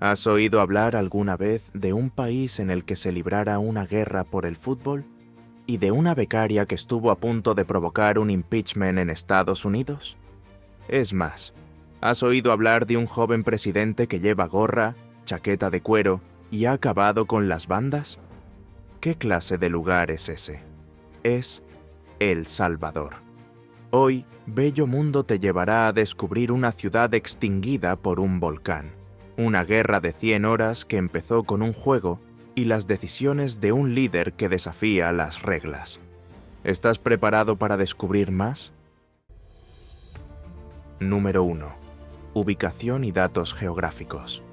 ¿Has oído hablar alguna vez de un país en el que se librara una guerra por el fútbol? ¿Y de una becaria que estuvo a punto de provocar un impeachment en Estados Unidos? Es más, ¿has oído hablar de un joven presidente que lleva gorra, chaqueta de cuero y ha acabado con las bandas? ¿Qué clase de lugar es ese? Es El Salvador. Hoy, Bello Mundo te llevará a descubrir una ciudad extinguida por un volcán. Una guerra de 100 horas que empezó con un juego y las decisiones de un líder que desafía las reglas. ¿Estás preparado para descubrir más? Número 1. Ubicación y datos geográficos.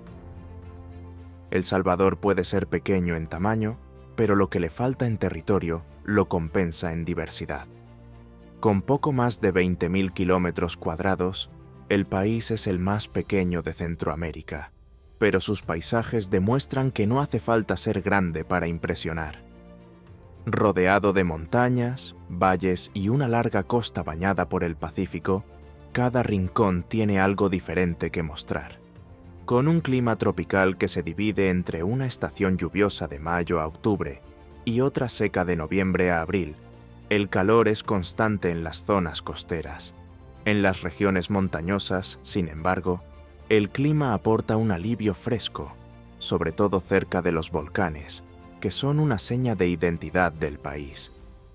El Salvador puede ser pequeño en tamaño, pero lo que le falta en territorio lo compensa en diversidad. Con poco más de 20.000 kilómetros cuadrados, el país es el más pequeño de Centroamérica, pero sus paisajes demuestran que no hace falta ser grande para impresionar. Rodeado de montañas, valles y una larga costa bañada por el Pacífico, cada rincón tiene algo diferente que mostrar. Con un clima tropical que se divide entre una estación lluviosa de mayo a octubre y otra seca de noviembre a abril, el calor es constante en las zonas costeras. En las regiones montañosas, sin embargo, el clima aporta un alivio fresco, sobre todo cerca de los volcanes, que son una seña de identidad del país.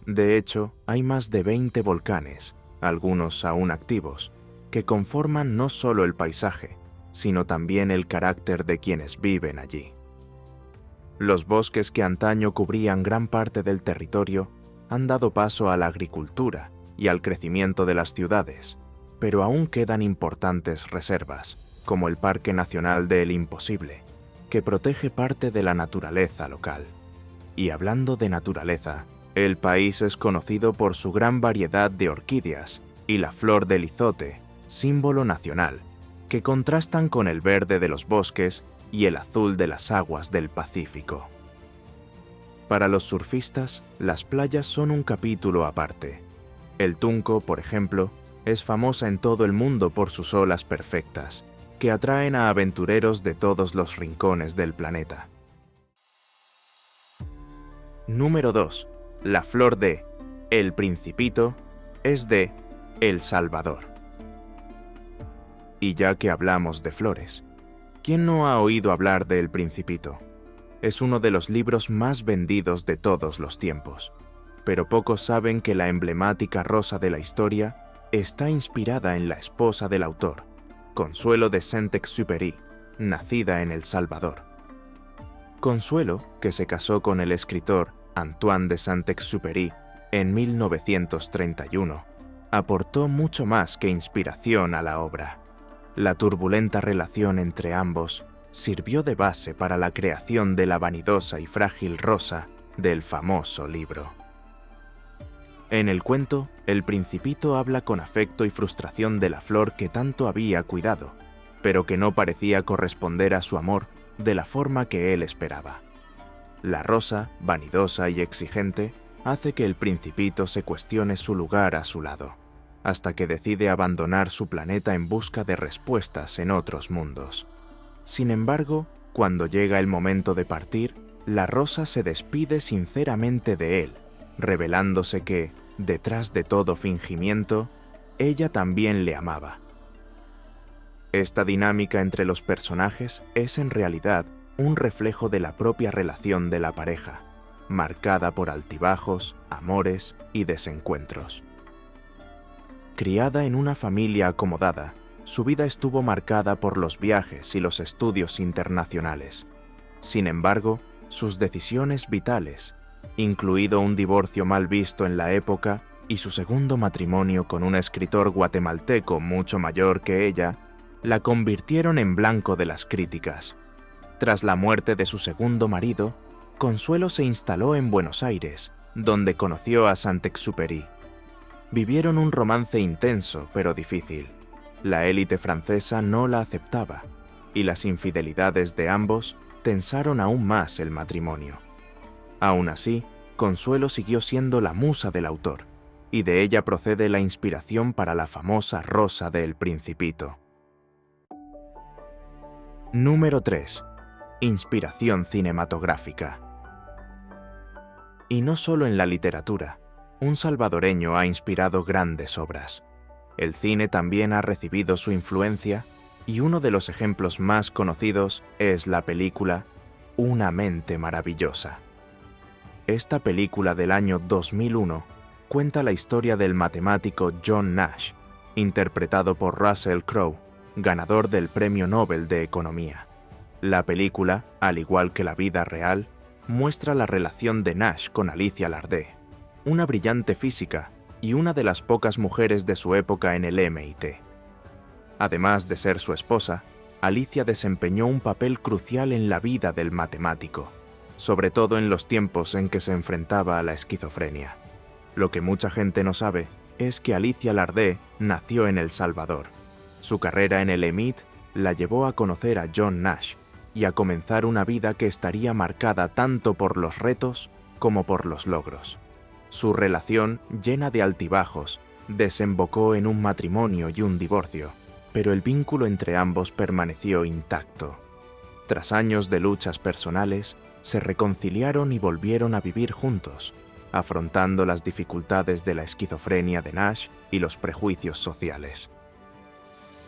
De hecho, hay más de 20 volcanes, algunos aún activos, que conforman no solo el paisaje, sino también el carácter de quienes viven allí. Los bosques que antaño cubrían gran parte del territorio han dado paso a la agricultura y al crecimiento de las ciudades, pero aún quedan importantes reservas, como el Parque Nacional de El Imposible, que protege parte de la naturaleza local. Y hablando de naturaleza, el país es conocido por su gran variedad de orquídeas y la flor del izote, símbolo nacional, que contrastan con el verde de los bosques y el azul de las aguas del Pacífico. Para los surfistas, las playas son un capítulo aparte. El Tunco, por ejemplo, es famosa en todo el mundo por sus olas perfectas, que atraen a aventureros de todos los rincones del planeta. Número 2. La flor de El Principito es de El Salvador. Y ya que hablamos de flores, ¿quién no ha oído hablar de El Principito? Es uno de los libros más vendidos de todos los tiempos, pero pocos saben que la emblemática rosa de la historia está inspirada en la esposa del autor, Consuelo de Saint-Exupéry, nacida en El Salvador. Consuelo, que se casó con el escritor Antoine de Saint-Exupéry en 1931, aportó mucho más que inspiración a la obra. La turbulenta relación entre ambos sirvió de base para la creación de la vanidosa y frágil rosa del famoso libro. En el cuento, el Principito habla con afecto y frustración de la flor que tanto había cuidado, pero que no parecía corresponder a su amor de la forma que él esperaba. La rosa, vanidosa y exigente, hace que el Principito se cuestione su lugar a su lado, hasta que decide abandonar su planeta en busca de respuestas en otros mundos. Sin embargo, cuando llega el momento de partir, la rosa se despide sinceramente de él, revelándose que, detrás de todo fingimiento, ella también le amaba. Esta dinámica entre los personajes es en realidad un reflejo de la propia relación de la pareja, marcada por altibajos, amores y desencuentros. Criada en una familia acomodada, su vida estuvo marcada por los viajes y los estudios internacionales. Sin embargo, sus decisiones vitales, incluido un divorcio mal visto en la época y su segundo matrimonio con un escritor guatemalteco mucho mayor que ella, la convirtieron en blanco de las críticas. Tras la muerte de su segundo marido, Consuelo se instaló en Buenos Aires, donde conoció a Saint-Exupéry. Vivieron un romance intenso pero difícil. La élite francesa no la aceptaba, y las infidelidades de ambos tensaron aún más el matrimonio. Aún así, Consuelo siguió siendo la musa del autor, y de ella procede la inspiración para la famosa rosa de El Principito. Número 3. Inspiración cinematográfica. Y no solo en la literatura, un salvadoreño ha inspirado grandes obras. El cine también ha recibido su influencia y uno de los ejemplos más conocidos es la película Una mente maravillosa. Esta película del año 2001 cuenta la historia del matemático John Nash, interpretado por Russell Crowe, ganador del Premio Nobel de Economía. La película, al igual que la vida real, muestra la relación de Nash con Alicia Lardé, una brillante física y una de las pocas mujeres de su época en el MIT. Además de ser su esposa, Alicia desempeñó un papel crucial en la vida del matemático, sobre todo en los tiempos en que se enfrentaba a la esquizofrenia. Lo que mucha gente no sabe es que Alicia Lardé nació en El Salvador. Su carrera en el MIT la llevó a conocer a John Nash y a comenzar una vida que estaría marcada tanto por los retos como por los logros. Su relación, llena de altibajos, desembocó en un matrimonio y un divorcio, pero el vínculo entre ambos permaneció intacto. Tras años de luchas personales, se reconciliaron y volvieron a vivir juntos, afrontando las dificultades de la esquizofrenia de Nash y los prejuicios sociales.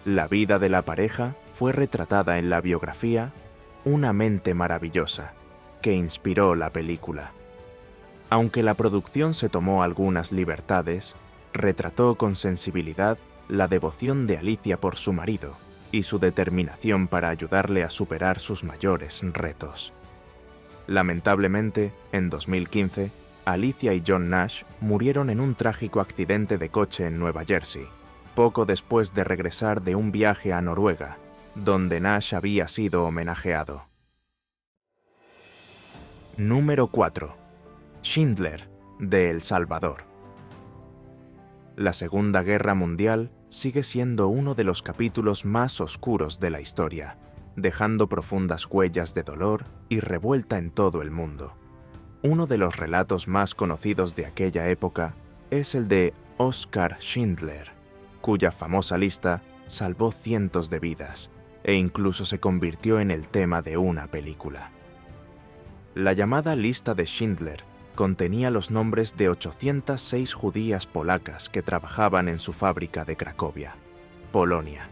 La vida de la pareja fue retratada en la biografía Una mente maravillosa, que inspiró la película. Aunque la producción se tomó algunas libertades, retrató con sensibilidad la devoción de Alicia por su marido y su determinación para ayudarle a superar sus mayores retos. Lamentablemente, en 2015, Alicia y John Nash murieron en un trágico accidente de coche en Nueva Jersey, poco después de regresar de un viaje a Noruega, donde Nash había sido homenajeado. Número 4. Schindler, de El Salvador. La Segunda Guerra Mundial sigue siendo uno de los capítulos más oscuros de la historia, dejando profundas huellas de dolor y revuelta en todo el mundo. Uno de los relatos más conocidos de aquella época es el de Oskar Schindler, cuya famosa lista salvó cientos de vidas e incluso se convirtió en el tema de una película. La llamada lista de Schindler contenía los nombres de 806 judías polacas que trabajaban en su fábrica de Cracovia, Polonia.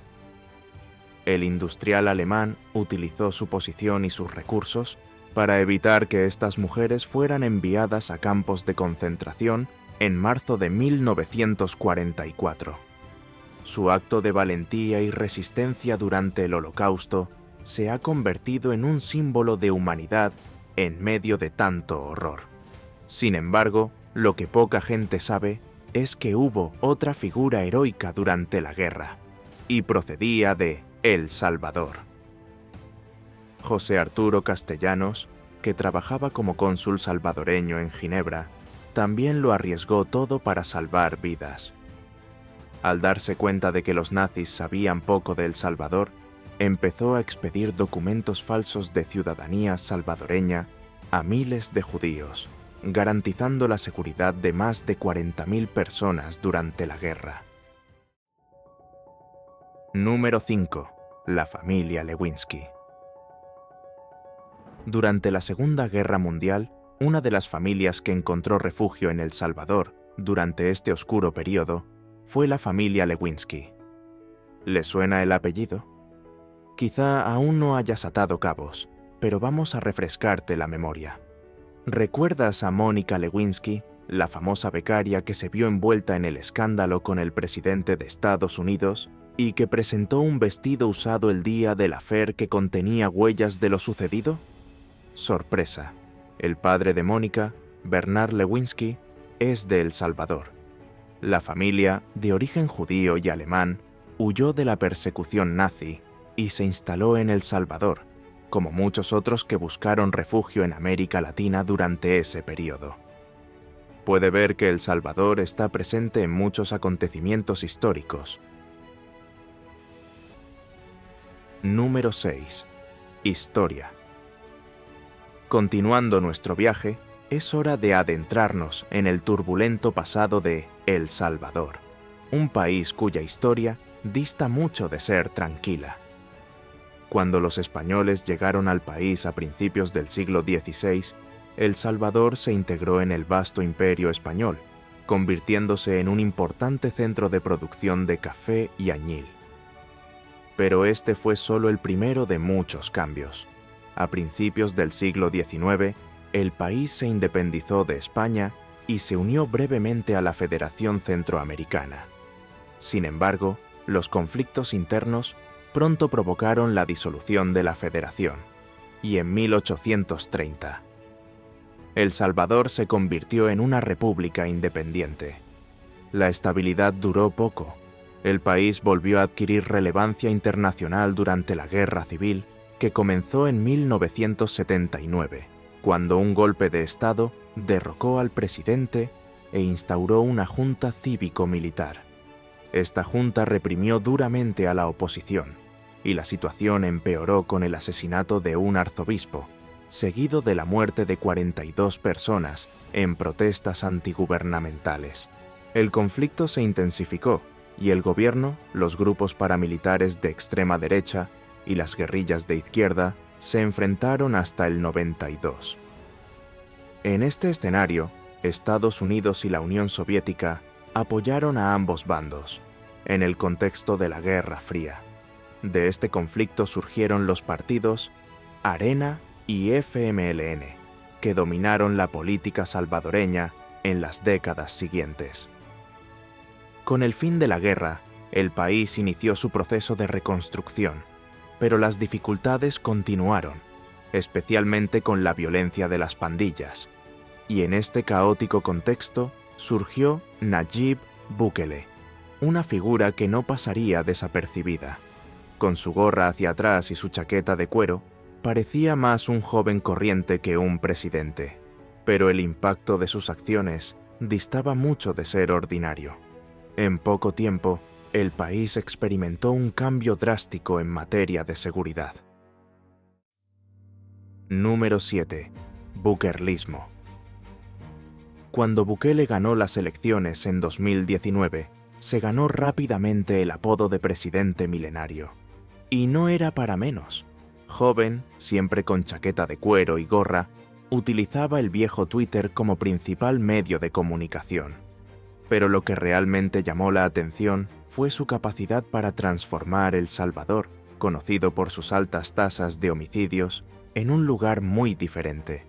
El industrial alemán utilizó su posición y sus recursos para evitar que estas mujeres fueran enviadas a campos de concentración en marzo de 1944. Su acto de valentía y resistencia durante el Holocausto se ha convertido en un símbolo de humanidad en medio de tanto horror. Sin embargo, lo que poca gente sabe es que hubo otra figura heroica durante la guerra, y procedía de El Salvador. José Arturo Castellanos, que trabajaba como cónsul salvadoreño en Ginebra, también lo arriesgó todo para salvar vidas. Al darse cuenta de que los nazis sabían poco de El Salvador, empezó a expedir documentos falsos de ciudadanía salvadoreña a miles de judíos, garantizando la seguridad de más de 40.000 personas durante la guerra. Número 5. La familia Lewinsky. Durante la Segunda Guerra Mundial, una de las familias que encontró refugio en El Salvador durante este oscuro periodo fue la familia Lewinsky. ¿Le suena el apellido? Quizá aún no hayas atado cabos, pero vamos a refrescarte la memoria. ¿Recuerdas a Mónica Lewinsky, la famosa becaria que se vio envuelta en el escándalo con el presidente de Estados Unidos y que presentó un vestido usado el día del affair que contenía huellas de lo sucedido? Sorpresa, el padre de Mónica, Bernard Lewinsky, es de El Salvador. La familia, de origen judío y alemán, huyó de la persecución nazi y se instaló en El Salvador, como muchos otros que buscaron refugio en América Latina durante ese periodo. Puede ver que El Salvador está presente en muchos acontecimientos históricos. Número 6. Historia. Continuando nuestro viaje, es hora de adentrarnos en el turbulento pasado de El Salvador, un país cuya historia dista mucho de ser tranquila. Cuando los españoles llegaron al país a principios del siglo XVI, El Salvador se integró en el vasto imperio español, convirtiéndose en un importante centro de producción de café y añil. Pero este fue solo el primero de muchos cambios. A principios del siglo XIX, el país se independizó de España y se unió brevemente a la Federación Centroamericana. Sin embargo, los conflictos internos pronto provocaron la disolución de la Federación, y en 1830, El Salvador se convirtió en una república independiente. La estabilidad duró poco. El país volvió a adquirir relevancia internacional durante la Guerra Civil, que comenzó en 1979, cuando un golpe de Estado derrocó al presidente e instauró una junta cívico-militar. Esta junta reprimió duramente a la oposición, y la situación empeoró con el asesinato de un arzobispo, seguido de la muerte de 42 personas en protestas antigubernamentales. El conflicto se intensificó, y el gobierno, los grupos paramilitares de extrema derecha y las guerrillas de izquierda se enfrentaron hasta el 92. En este escenario, Estados Unidos y la Unión Soviética apoyaron a ambos bandos, en el contexto de la Guerra Fría. De este conflicto surgieron los partidos Arena y FMLN, que dominaron la política salvadoreña en las décadas siguientes. Con el fin de la guerra, el país inició su proceso de reconstrucción, pero las dificultades continuaron, especialmente con la violencia de las pandillas. Y en este caótico contexto surgió Nayib Bukele, una figura que no pasaría desapercibida. Con su gorra hacia atrás y su chaqueta de cuero, parecía más un joven corriente que un presidente, pero el impacto de sus acciones distaba mucho de ser ordinario. En poco tiempo, el país experimentó un cambio drástico en materia de seguridad. Número 7. Bukerlismo. Cuando Bukele ganó las elecciones en 2019, se ganó rápidamente el apodo de presidente milenario. Y no era para menos. Joven, siempre con chaqueta de cuero y gorra, utilizaba el viejo Twitter como principal medio de comunicación. Pero lo que realmente llamó la atención fue su capacidad para transformar El Salvador, conocido por sus altas tasas de homicidios, en un lugar muy diferente.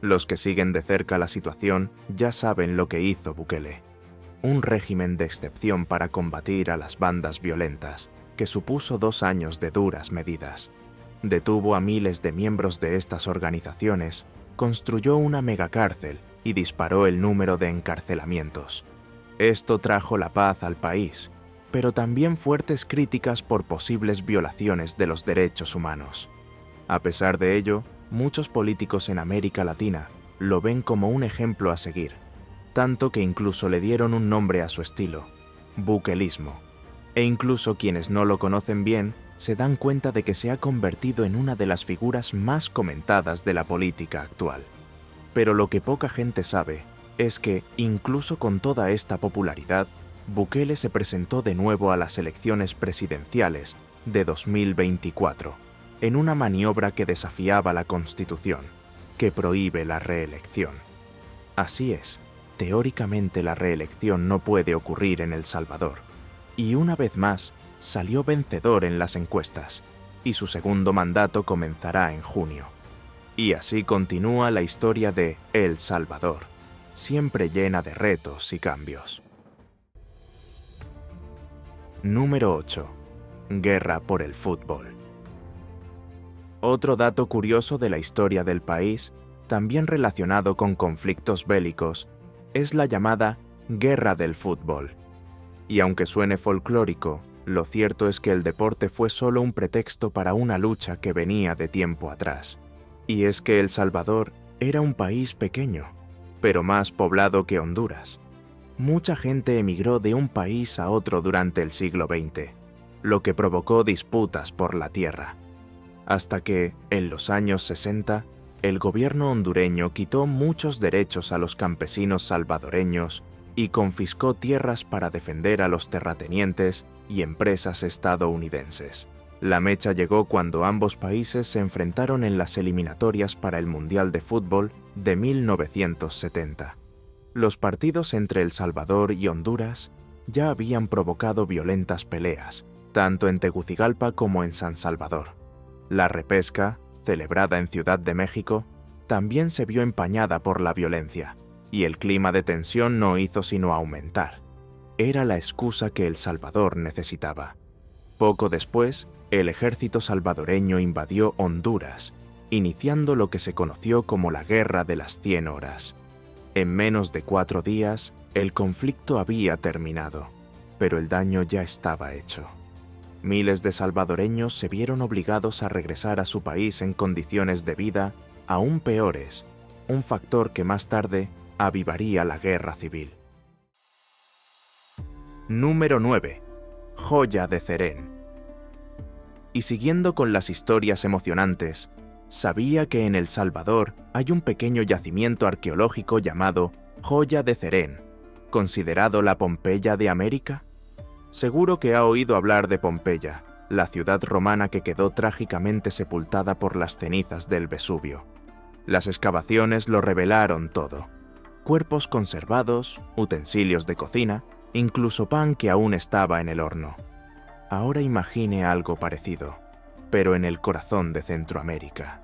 Los que siguen de cerca la situación ya saben lo que hizo Bukele. Un régimen de excepción para combatir a las bandas violentas, que supuso 2 años de duras medidas. Detuvo a miles de miembros de estas organizaciones, construyó una megacárcel y disparó el número de encarcelamientos. Esto trajo la paz al país, pero también fuertes críticas por posibles violaciones de los derechos humanos. A pesar de ello, muchos políticos en América Latina lo ven como un ejemplo a seguir, tanto que incluso le dieron un nombre a su estilo, bukelismo. E incluso quienes no lo conocen bien se dan cuenta de que se ha convertido en una de las figuras más comentadas de la política actual. Pero lo que poca gente sabe es que, incluso con toda esta popularidad, Bukele se presentó de nuevo a las elecciones presidenciales de 2024, en una maniobra que desafiaba la Constitución, que prohíbe la reelección. Así es, teóricamente la reelección no puede ocurrir en El Salvador, y una vez más salió vencedor en las encuestas, y su segundo mandato comenzará en junio. Y así continúa la historia de El Salvador, siempre llena de retos y cambios. Número 8. Guerra por el fútbol. Otro dato curioso de la historia del país, también relacionado con conflictos bélicos, es la llamada Guerra del Fútbol. Y aunque suene folclórico, lo cierto es que el deporte fue solo un pretexto para una lucha que venía de tiempo atrás. Y es que El Salvador era un país pequeño, pero más poblado que Honduras. Mucha gente emigró de un país a otro durante el siglo XX, lo que provocó disputas por la tierra. Hasta que, en los años 60, el gobierno hondureño quitó muchos derechos a los campesinos salvadoreños y confiscó tierras para defender a los terratenientes y empresas estadounidenses. La mecha llegó cuando ambos países se enfrentaron en las eliminatorias para el Mundial de Fútbol de 1970. Los partidos entre El Salvador y Honduras ya habían provocado violentas peleas, tanto en Tegucigalpa como en San Salvador. La repesca, celebrada en Ciudad de México, también se vio empañada por la violencia, y el clima de tensión no hizo sino aumentar. Era la excusa que El Salvador necesitaba. Poco después, el ejército salvadoreño invadió Honduras, iniciando lo que se conoció como la Guerra de las 100 Horas. En menos de 4 días, el conflicto había terminado, pero el daño ya estaba hecho. Miles de salvadoreños se vieron obligados a regresar a su país en condiciones de vida aún peores, un factor que más tarde avivaría la guerra civil. Número 9. Joya de Cerén. Y siguiendo con las historias emocionantes, ¿sabía que en El Salvador hay un pequeño yacimiento arqueológico llamado Joya de Cerén, considerado la Pompeya de América? Seguro que ha oído hablar de Pompeya, la ciudad romana que quedó trágicamente sepultada por las cenizas del Vesubio. Las excavaciones lo revelaron todo. Cuerpos conservados, utensilios de cocina, incluso pan que aún estaba en el horno. Ahora imagine algo parecido, pero en el corazón de Centroamérica.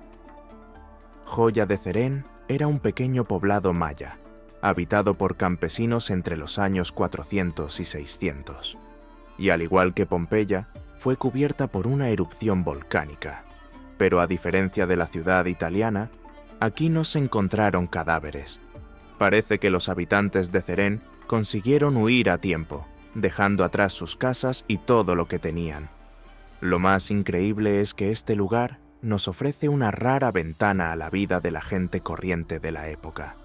Joya de Cerén era un pequeño poblado maya, habitado por campesinos entre los años 400 y 600. Y al igual que Pompeya, fue cubierta por una erupción volcánica. Pero a diferencia de la ciudad italiana, aquí no se encontraron cadáveres. Parece que los habitantes de Cerén consiguieron huir a tiempo, dejando atrás sus casas y todo lo que tenían. Lo más increíble es que este lugar nos ofrece una rara ventana a la vida de la gente corriente de la época.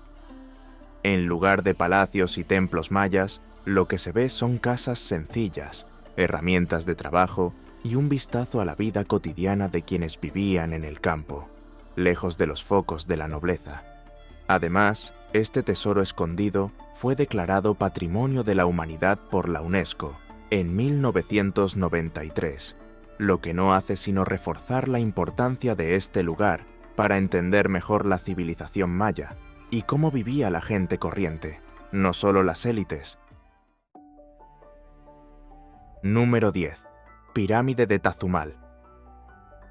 En lugar de palacios y templos mayas, lo que se ve son casas sencillas, herramientas de trabajo y un vistazo a la vida cotidiana de quienes vivían en el campo, lejos de los focos de la nobleza. Además, este tesoro escondido fue declarado Patrimonio de la Humanidad por la UNESCO en 1993, lo que no hace sino reforzar la importancia de este lugar para entender mejor la civilización maya y cómo vivía la gente corriente, no solo las élites. Número 10. Pirámide de Tazumal.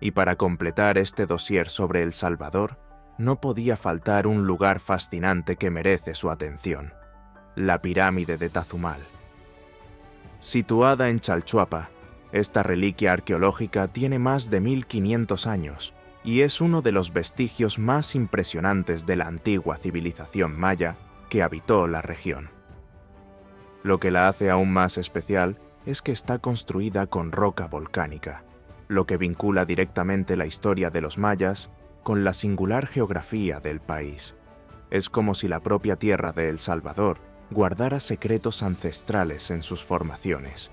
Y para completar este dossier sobre El Salvador, no podía faltar un lugar fascinante que merece su atención: la Pirámide de Tazumal. Situada en Chalchuapa, esta reliquia arqueológica tiene más de 1500 años y es uno de los vestigios más impresionantes de la antigua civilización maya que habitó la región. Lo que la hace aún más especial es que está construida con roca volcánica, lo que vincula directamente la historia de los mayas con la singular geografía del país. Es como si la propia tierra de El Salvador guardara secretos ancestrales en sus formaciones.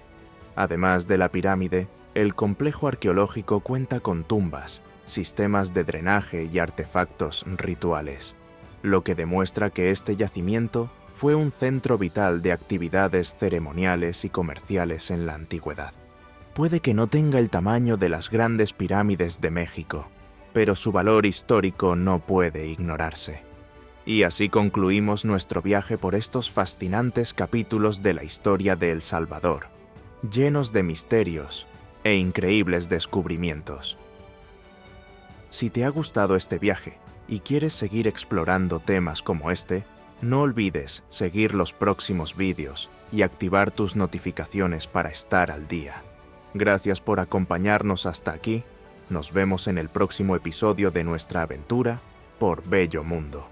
Además de la pirámide, el complejo arqueológico cuenta con tumbas, sistemas de drenaje y artefactos rituales, lo que demuestra que este yacimiento fue un centro vital de actividades ceremoniales y comerciales en la antigüedad. Puede que no tenga el tamaño de las grandes pirámides de México, pero su valor histórico no puede ignorarse. Y así concluimos nuestro viaje por estos fascinantes capítulos de la historia de El Salvador, llenos de misterios e increíbles descubrimientos. Si te ha gustado este viaje y quieres seguir explorando temas como este, no olvides seguir los próximos vídeos y activar tus notificaciones para estar al día. Gracias por acompañarnos hasta aquí. Nos vemos en el próximo episodio de nuestra aventura por Bello Mundo.